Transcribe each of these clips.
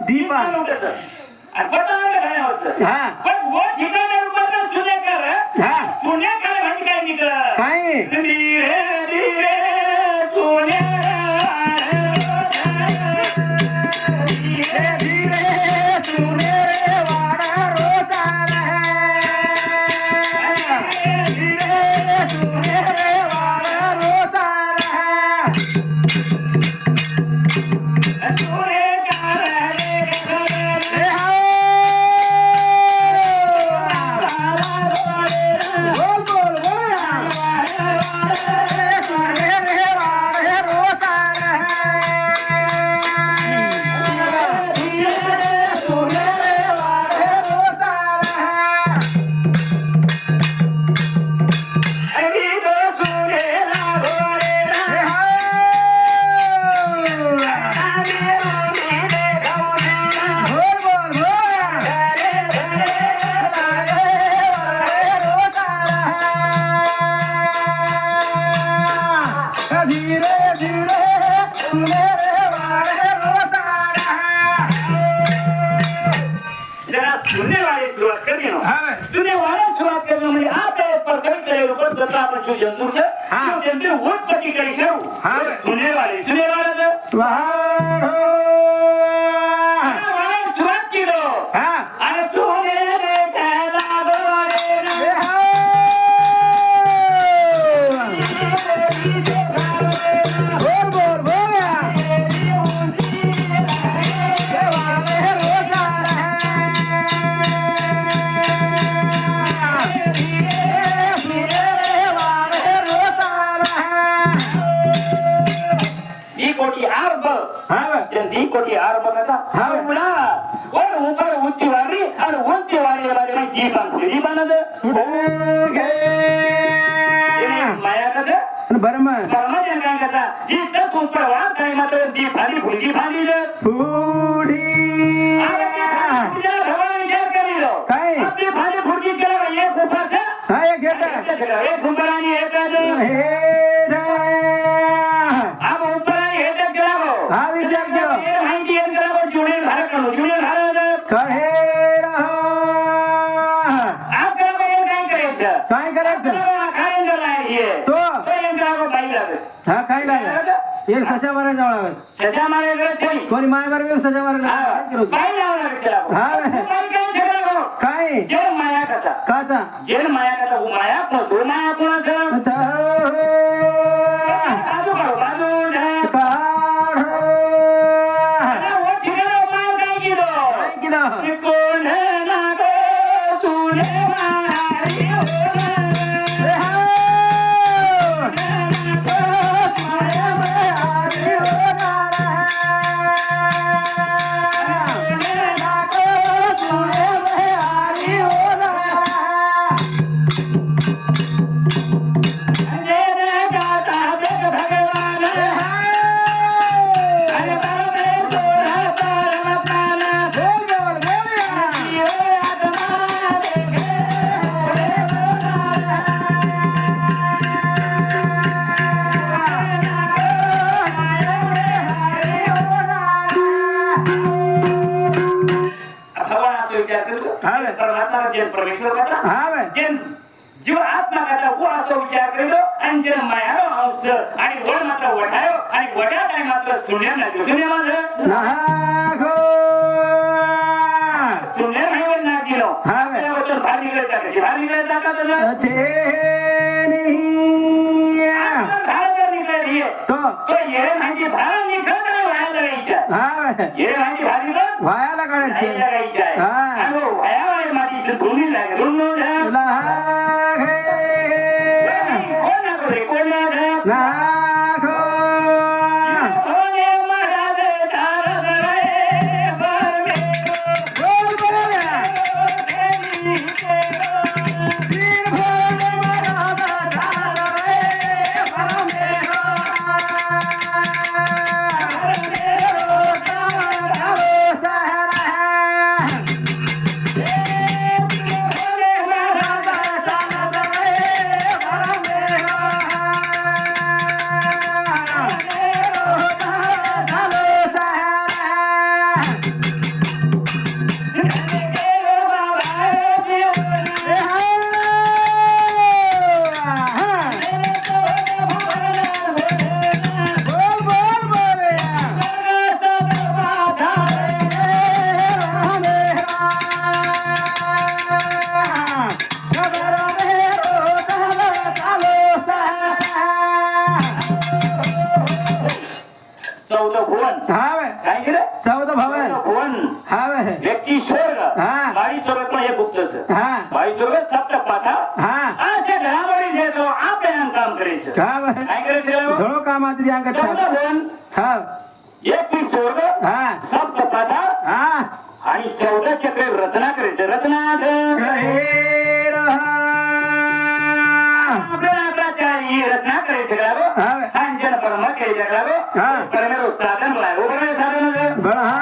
दीपान उठत आणि पटांगण काय होतं हा पण वो ठिकाणी रूपात सुनेकर हा सुनेकर म्हणजे काय निघलं काय धीरे धीरे सुने धीरे धीरे सुने रे वाडा रोतार है धीरे सुने रे वाडा रोतार है सुने ए हो बोल बोल बोल सुने रे वाडा रोतार धीरे धीरे सुने रे वाडे रोतार जरा सुनेवाडी सुरुवात करली ना हा सुनेवाडी सुरुवात करली म्हणजे आता प्रकरण रूपात जसं आपण शिव जंतूच हा. शिव जंतू उत्पत्ती काही शेव हा. सुनेवाडी सुनेवाड्याचं वाडो सुरुवात केलं हा आणि सुने रे त्याला गोरे ना. ए हो बोल बोल बोल ए वाडे रोतार है सुने रे वाडे रोतार दी कोटी आरब हा दी कोटी आरब कसा हा. उडा वर ऊपर ऊंची वारी आणि ऊंची वारी वारी दीपान माया कसं बरं कर्मजन काय कसा जिथं ऊपर वाढ काय मात्र दी फाली फुलकी फाली पुढी विचार करील काय? आपली फाली फुलकी केलं एक उपास हा एक घेता एक उपर आणि एकच हा उपर आणि एकच केला भाऊ हा विचार केला माहिती येत करा भाऊ जुने भारत करू जुने भारत कहे आप करा भाऊ काय करायचं काय करायचं तो हा काय लागलं एक सशा मारा जावं लागत कोणी माय बरं सशा मारा काय काचा अच्छा काय केलं जीव आत्मा कसा वो असो विचार करिलो आणि जे मायारो अंश आणि वड मात्र वठायो आणि वटा काय मात्र शून्य नाही शून्य माझं शून्य नाही ना दिलो त्याबद्दल भारी निघायचा कशी भारी निघायचा का तुझं भार निघाली तो ये माहिती भार निघत नाही व्हायला लागायच्या ये माहिती भारी व्हायला काढायची लागायच्या आणि व्हाया माझी धुनी लागेल चौदा भुवन काय केलं 14 भवन भुवन हा वे व्यक्ती स्वर्ग हा. 22 स्वर्गात हे गुप्तच हा 22 स्वर्ग सप्त पाथा हा असे घरामध्ये घेतो आपल्याला काम करायचं का वे काय करायचं धोळो काम आती अंगत 14 भुवन हा 21 स्वर्ग हा सप्त पाथा हा आणि 14 चक्र रचना करायचं रचना करे रहा ही रचना करायची हा. करावं अंजन परमा करायचं हा. करावं परमेश्वर साधन बोलाय साधन बळहा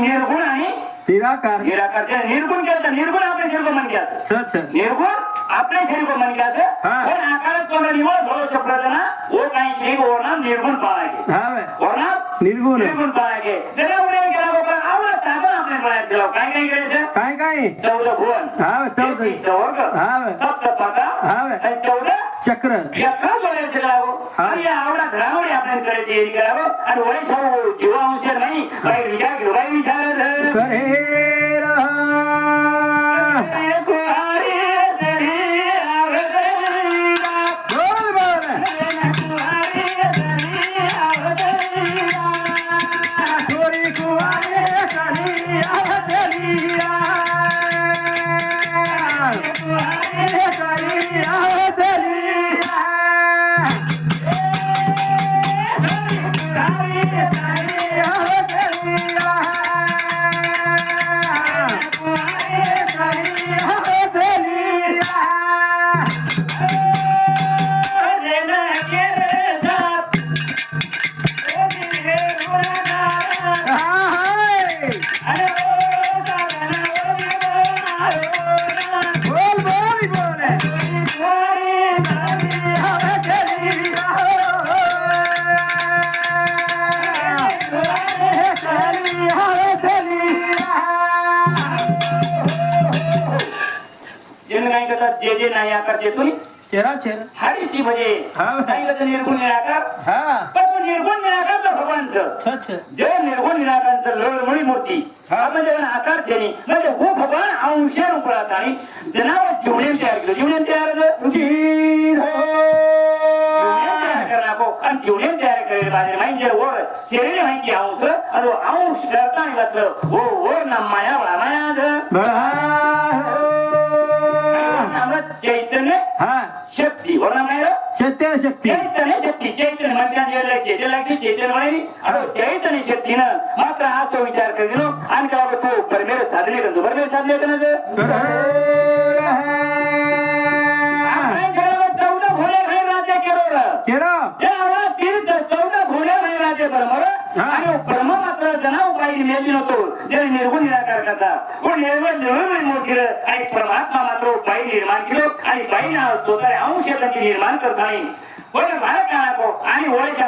निर्गुण आणि निराकार निराकार निर्गुण केलं निर्गुण आपले शरीर मन घ्यायचं सच निर्गुण आपले शरीर मन घ्यायचं हा. पण आकारच कोणता निवड थोडं शब्दांना वो काही नाही ओरणार निर्गुण पाहायचे हा वे ओरणार निर्गुण निर्गुण पाहायचे जरा उडे गेला बाबा आवडा साधन आपल्या पाहायचं काय काय करायचं काय काय 14 भुवन हा वे 14 स्वर्ग हा वे सप्त पाता हा वे आणि 14 चक्र चक्र जोडायचं करावं हा. आणि या आवडा घरामध्ये आपल्याला करायचं हे करावं आणि वैष्णव जीवांश नाही बाई विचार घेऊ बाई विचारत करे रहा बोल बोल चोरी कुवारे कली आवतलिया कुवारे कली आवतलिया बोल बोल बोल ज्यानं काय करतात जे नाही आकार येतो चेहरा चेहरा हाडीची म्हणजे हा. काय करतं निर्गुण निराकार हा पण तो निर्गुण निराकार तर भगवानचं छछ जे निर्गुण निराकारांचं लोळमळी मूर्ती हा. आपण जेव्हा आकार छेनी म्हणजे हो भगवान अंशे रूपात आणि जनावर जीवने तयार केलं जीवने तयार आणि जीवने तयार करेल माझे माहिती वर शरीर माहिती अंश आणि तो अंश करता घातलं हो वर ना माया माया चैतन्य हा शक्ती वर ना माया चैतन्य शक्ती चैतन्य शक्ती चैतन्य म्हणजे चैतन्य म्हणे आणि चैतन्य शक्तीनं मात्र हा तो विचार करीनो आणि का तो परमेश्वर साधने करतो परमेश्वर साधने करण्याचं 14 घोडे भैर राज्य केरो तीर्थ 14 घोडे भैर राज्य बरोबर आणि ब्रह्म मात्र जना उपाय मेली नव्हतो जे निर्गुण निराकार करता कोण निर्गुण मोठी आणि परमात्मा मात्र उपाय निर्माण केलो आणि बाई ना स्वतः अंश निर्माण करता नाही पण भारत काढा आणि ओळख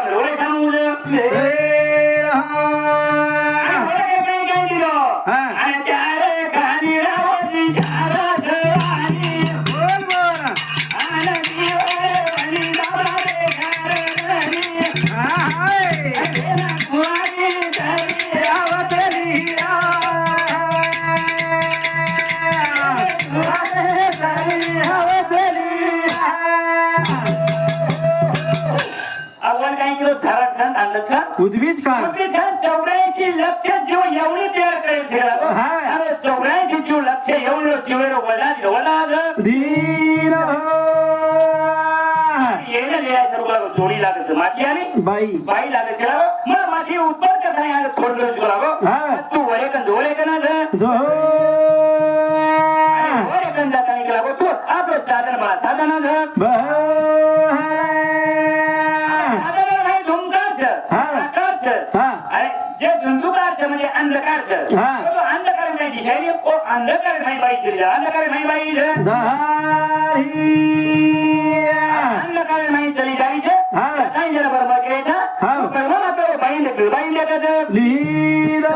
काय दिलो आणि चार खाली रावती चारच आणि बोल बोल हा हाय आपण काय केलं घरात खान आणलंच का उद्वीज का 84 लक्ष जीव एवढी तयार करायचे हा. 84 जीव लक्ष एवढं जीवेर वला धीर येणं लिहायचं जोडी लागत माती आणि बाई बाई लागत मग माझी उत्तर कथा नाही थोडं लागो हा. तू वरेकन धोरेकन जो वरेकन जाता नाही लागो तू आपलं साधन मला साधन जे धुंदुकाच म्हणजे अंधकारच अंधकार नाही दिशायली अंधकार नाही बाई अंधकार नाही बाई अंधकार नाही चली जायचं हा. काही जरा बरोबर घ्यायचा हा. बरोबर मात्र बाईन लेकर लिहिलं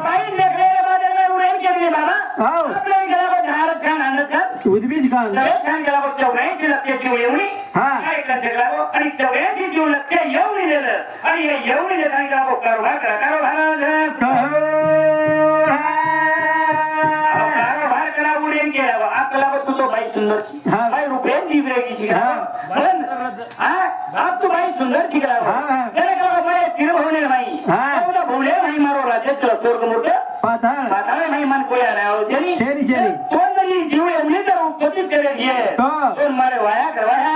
बाईन लेकराला माझ्या नाही उडेल केली बाबा हो. आपल्या गेला बघ झाडच छान आणत छान उद्बीज खान सगळे छान गेला बघ 84 लक्षाची एवढी हा. काय लक्षात लागो आणि 84 जीव लक्ष एवढी लिहिलं आणि हे एवढी लिहिलं आणि गेला बघ कारभार करा कारभार करा उडेल केला बघ आपल्याला बघ तुझं बाई सुंदर हा. बाई रुपये दिवरेगी शिकला पण हा आप तू बाई सुंदर शिकला हा. जरा का बाई तीर भावने बाई हा. एवढा भोवले बाई मारो राज्यात स्वर्ग मोठं पाताळ पाताळे बाई मन कोया राव शेरी शेरी कोण जरी जीव एवढी तर उपस्थित करेल ये तो. कोण मारे वाया करवाया